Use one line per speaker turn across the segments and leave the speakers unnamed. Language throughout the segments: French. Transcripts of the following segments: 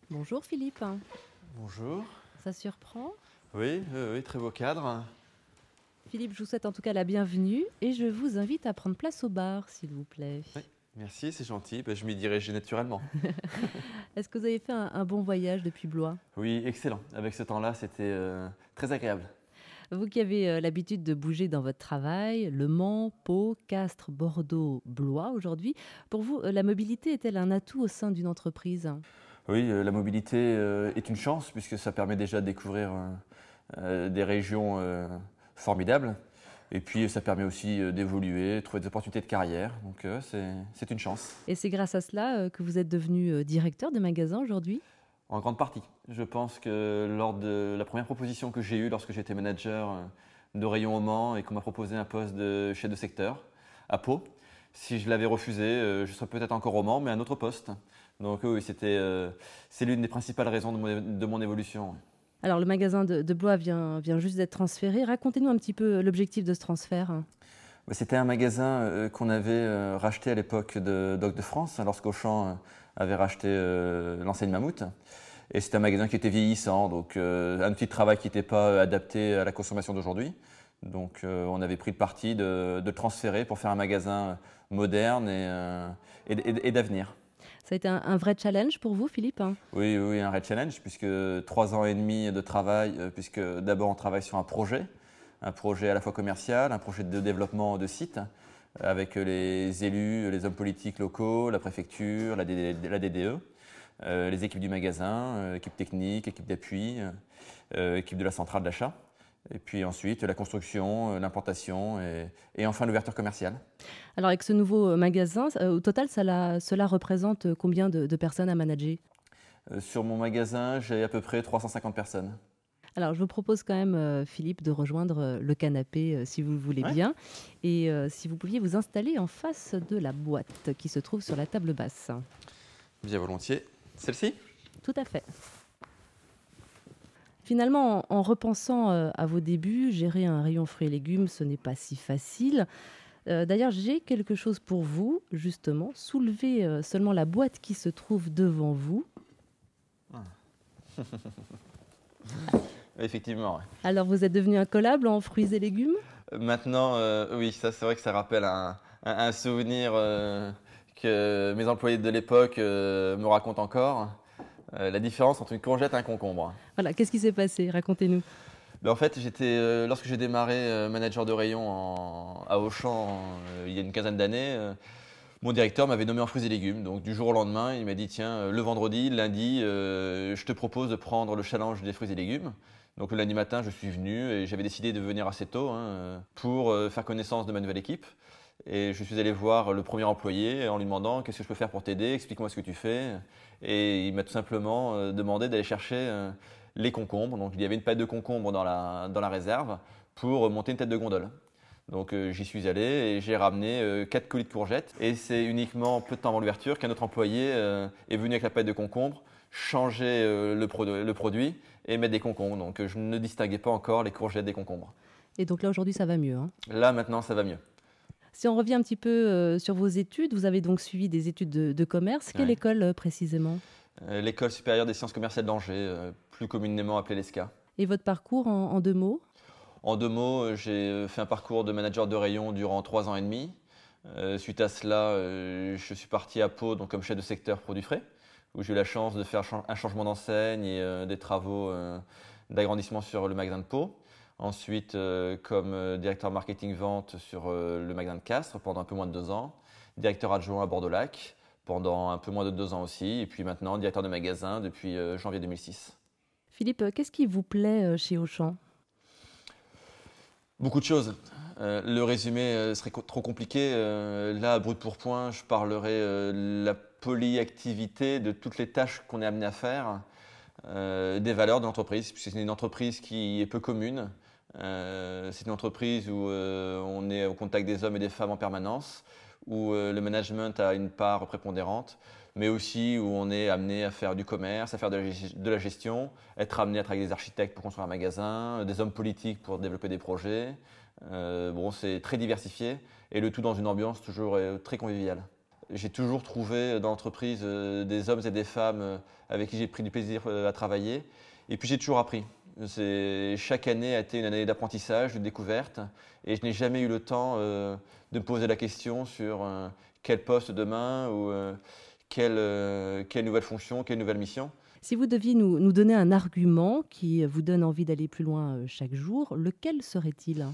Bonjour Philippe,
Bonjour.
ça surprend.
Oui, oui, très beau cadre.
Philippe, je vous souhaite en tout cas la bienvenue et je vous invite à prendre place au bar, s'il vous plaît.
Oui, merci, c'est gentil. Ben, je m'y dirigeais naturellement.
Est-ce que vous avez fait un bon voyage depuis Blois?
Oui, excellent. Avec ce temps-là, c'était très agréable.
Vous qui avez l'habitude de bouger dans votre travail, Le Mans, Pau, Castres, Bordeaux, Blois aujourd'hui, pour vous, la mobilité est-elle un atout au sein d'une entreprise?
Oui, la mobilité est une chance puisque ça permet déjà de découvrir des régions formidables. Et puis, ça permet aussi d'évoluer, trouver des opportunités de carrière. Donc, c'est une chance.
Et c'est grâce à cela que vous êtes devenu directeur de magasin aujourd'hui?
En grande partie. Je pense que lors de la première proposition que j'ai eue lorsque j'étais manager de rayon au Mans et qu'on m'a proposé un poste de chef de secteur à Pau, si je l'avais refusé, je serais peut-être encore au Mans, mais à un autre poste. Donc oui, c'est l'une des principales raisons de mon évolution.
Alors le magasin de Blois vient juste d'être transféré. Racontez-nous un petit peu l'objectif de ce transfert.
C'était un magasin qu'on avait racheté à l'époque de Doc de France, lorsqu'Auchan avait racheté l'enseigne Mammouth. Et c'était un magasin qui était vieillissant, donc un outil de travail qui n'était pas adapté à la consommation d'aujourd'hui. Donc on avait pris le parti de le transférer pour faire un magasin moderne et d'avenir.
Ça a été un vrai challenge pour vous, Philippe?
Oui, oui, un vrai challenge, puisque 3 ans et demi de travail, puisque d'abord on travaille sur un projet à la fois commercial, un projet de développement de site, avec les élus, les hommes politiques locaux, la préfecture, la DDE, les équipes du magasin, équipe technique, équipe d'appui, équipe de la centrale d'achat. Et puis ensuite la construction, l'implantation et enfin l'ouverture commerciale.
Alors avec ce nouveau magasin, au total, cela représente combien de personnes à manager?
Sur mon magasin, j'ai à peu près 350 personnes.
Alors je vous propose quand même, Philippe, de rejoindre le canapé, si vous le voulez
Ouais,
bien, et si vous pouviez vous installer en face de la boîte qui se trouve sur la table basse.
bien volontiers. Celle-ci?
Tout à fait. Finalement, en repensant à vos débuts, gérer un rayon fruits et légumes, ce n'est pas si facile. D'ailleurs, j'ai quelque chose pour vous, justement. Soulevez seulement la boîte qui se trouve devant vous.
Effectivement, ouais.
Alors, vous êtes devenu incollable en fruits et légumes?
Maintenant, oui, ça c'est vrai que ça rappelle un souvenir que mes employés de l'époque me racontent encore. La différence entre une courgette et un concombre.
Voilà, qu'est-ce qui s'est passé? Racontez-nous.
Ben, en fait, lorsque j'ai démarré manager de rayon à Auchan il y a une quinzaine d'années, mon directeur m'avait nommé en fruits et légumes. Donc du jour au lendemain, il m'a dit tiens, le vendredi, lundi, je te propose de prendre le challenge des fruits et légumes. Donc le lundi matin, je suis venu et j'avais décidé de venir assez tôt pour faire connaissance de ma nouvelle équipe. Et je suis allé voir le premier employé en lui demandant qu'est-ce que je peux faire pour t'aider, explique-moi ce que tu fais. Et il m'a tout simplement demandé d'aller chercher les concombres. Donc il y avait une palette de concombres dans la réserve pour monter une tête de gondole. Donc j'y suis allé et j'ai ramené 4 colis de courgettes. Et c'est uniquement peu de temps avant l'ouverture qu'un autre employé est venu avec la palette de concombres, changer le produit et mettre des concombres. Donc je ne distinguais pas encore les courgettes des concombres.
Et donc là, aujourd'hui, ça va mieux, hein.
Là maintenant ça va mieux.
Si on revient un petit peu sur vos études, vous avez donc suivi des études de commerce. Quelle
Ouais.
école précisément?
L'école supérieure des sciences commerciales d'Angers, plus communément appelée l'ESCA.
Et votre parcours en deux mots?
En 2 mots, j'ai fait un parcours de manager de rayon durant 3 ans et demi. Suite à cela, je suis parti à Pau donc comme chef de secteur produits frais, où j'ai eu la chance de faire un changement d'enseigne et des travaux d'agrandissement sur le magasin de Pau. Ensuite, comme directeur marketing vente sur le magasin de Castres pendant un peu moins de 2 ans. Directeur adjoint à Bordeaux-Lac pendant un peu moins de 2 ans aussi. Et puis maintenant, directeur de magasin depuis janvier 2006.
Philippe, qu'est-ce qui vous plaît chez Auchan?
Beaucoup de choses. Le résumé serait trop compliqué. Là, à brut pour point, je parlerai de la polyactivité de toutes les tâches qu'on est amené à faire, des valeurs de l'entreprise, puisque c'est une entreprise qui est peu commune. C'est une entreprise où on est au contact des hommes et des femmes en permanence, où le management a une part prépondérante, mais aussi où on est amené à faire du commerce, à faire de la gestion, être amené à travailler avec des architectes pour construire un magasin, des hommes politiques pour développer des projets. Bon, c'est très diversifié et le tout dans une ambiance toujours très conviviale. J'ai toujours trouvé dans l'entreprise des hommes et des femmes avec qui j'ai pris du plaisir à travailler. Et puis j'ai toujours appris. Chaque année a été une année d'apprentissage, de découverte. Et je n'ai jamais eu le temps de me poser la question sur quel poste demain ou quelle nouvelle fonction, quelle nouvelle mission.
Si vous deviez nous donner un argument qui vous donne envie d'aller plus loin chaque jour, lequel serait-il?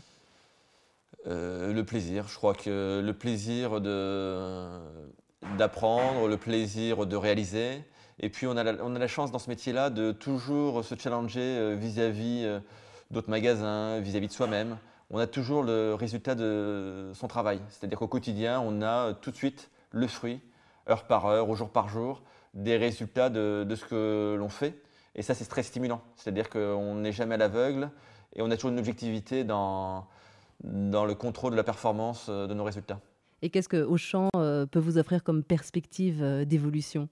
Le plaisir, je crois que le plaisir d'apprendre, le plaisir de réaliser. Et puis on a la chance dans ce métier-là de toujours se challenger vis-à-vis d'autres magasins, vis-à-vis de soi-même. On a toujours le résultat de son travail. C'est-à-dire qu'au quotidien, on a tout de suite le fruit, heure par heure, au jour par jour, des résultats de ce que l'on fait. Et ça, c'est très stimulant. C'est-à-dire qu'on n'est jamais à l'aveugle et on a toujours une objectivité dans le contrôle de la performance de nos résultats.
Et qu'est-ce que Auchan peut vous offrir comme perspective d'évolution?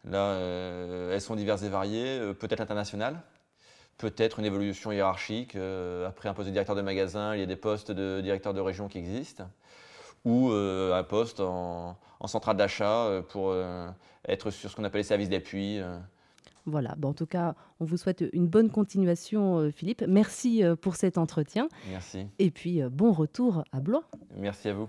Là, elles sont diverses et variées, peut-être internationales, peut-être une évolution hiérarchique. Après un poste de directeur de magasin, il y a des postes de directeur de région qui existent, ou un poste en centrale d'achat pour être sur ce qu'on appelle les services d'appui.
Voilà, en tout cas, on vous souhaite une bonne continuation, Philippe. Merci pour cet entretien.
Merci.
Et puis, bon retour à Blois.
Merci à vous.